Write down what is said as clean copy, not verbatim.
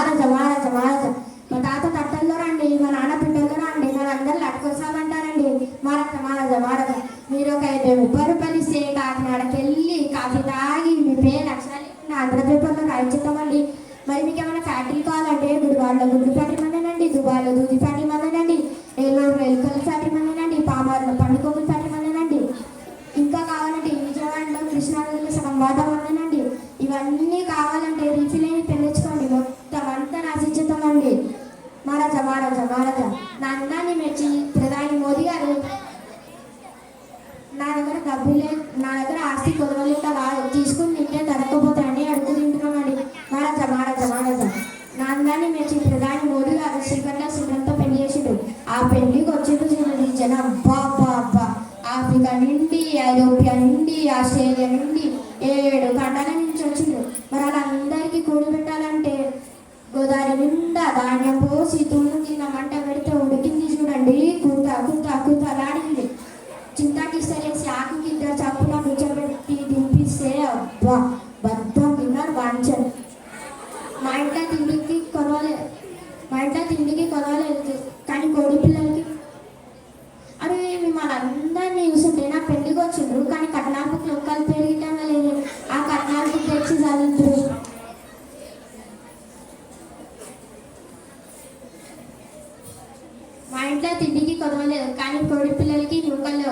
మహారాజా మహారాజా మహారాజా. మా తాత తట్టల్లో రండి, మా నాన్న పిట్టల్లో రండి, నన్ను అందరూ లట్టుకొస్తామంటారండి. మహారాజా మహారాజా మహారాజా, మీరు ఒక 30 రూపాయలు ఇస్తే కాకినాడకి వెళ్ళి కాఫీ తాగి మీ పేరు అక్షరాలు ఆంధ్ర పేపర్లో రాయించుతామండి. మరి మీకు ఏమైనా ఫ్యాక్టరీ కావాలంటే గుడివాడలో గుడ్డు ఫ్యాక్టరీ మందేనండి, దుబాయ్లో దూది ఫ్యాక్టరీ మందేనండి, ఏలూరులో ఎలుకల ఫ్యాక్టరీ మందేనండి, పామారులో పండుకొమ్ముల ఫ్యాక్టరీ మందేనండి, ఇంకా కావాలంటే విజయవాడలో కృష్ణానదిలో సగం వాటా మందేనండి. ఇవన్నీ కావాలంటే రీఫిల్ అయ్యి పెళ్ళించుకోండి, మొత్తం అంతా రాసిచ్చేస్తామండి. మహారాజా మహారాజా మహారాజా, నా అందాన్ని మెచ్చి ప్రధాని మోదీ గారు నా దగ్గర ఆస్తి కొనవలేక తీసుకుని తింటే దొరకపోతాయని అడుగు తింటున్నామండి. మహారాజా మహారాజా మహారాజా, నా అందాన్ని మెచ్చి ప్రధాని మోదీ గారు శ్రీకంఠ పెళ్లి చేసిండు. ఆ పెళ్లికి వచ్చిండు చూడండి జనం, అబ్బా అబ్బా, ఆఫ్రికా నుండి, ఐరోపియా నుండి, ఆస్ట్రేలియా నుండి 7 ఖండాల నుంచి వచ్చిండు. మరి వాళ్ళందరికీ కూడి పెట్టాలంటే గోదావరి నిండా ధాన్యం పోసి తుమ్ము కింద మంట పెడితే ఉడికింది చూడండి, కూత కూత కూతలాడింది. చింతాకి సరేసి ఆకు కింద చప్పున కూర్చోబెట్టి దింపిస్తే అబ్బా బద్దం తిన్నారు వాంచరు. మా ఇంట్లో తిండికి కొనవలేదు కానీ కోడి పిల్లలకి అరే మిమ్మల్ని అందరినీ చూస్తుంటే నా పెళ్లికి వచ్చిండ్రు కానీ కట్నాలకు లొక్కలు పెరిగిటం లేదు. ఆ కట్నాలకు తెచ్చి చదువుతురు. మా ఇంట్లో తిండికి కొనవలేదు కానీ కోడి పిల్లలకి నూకలు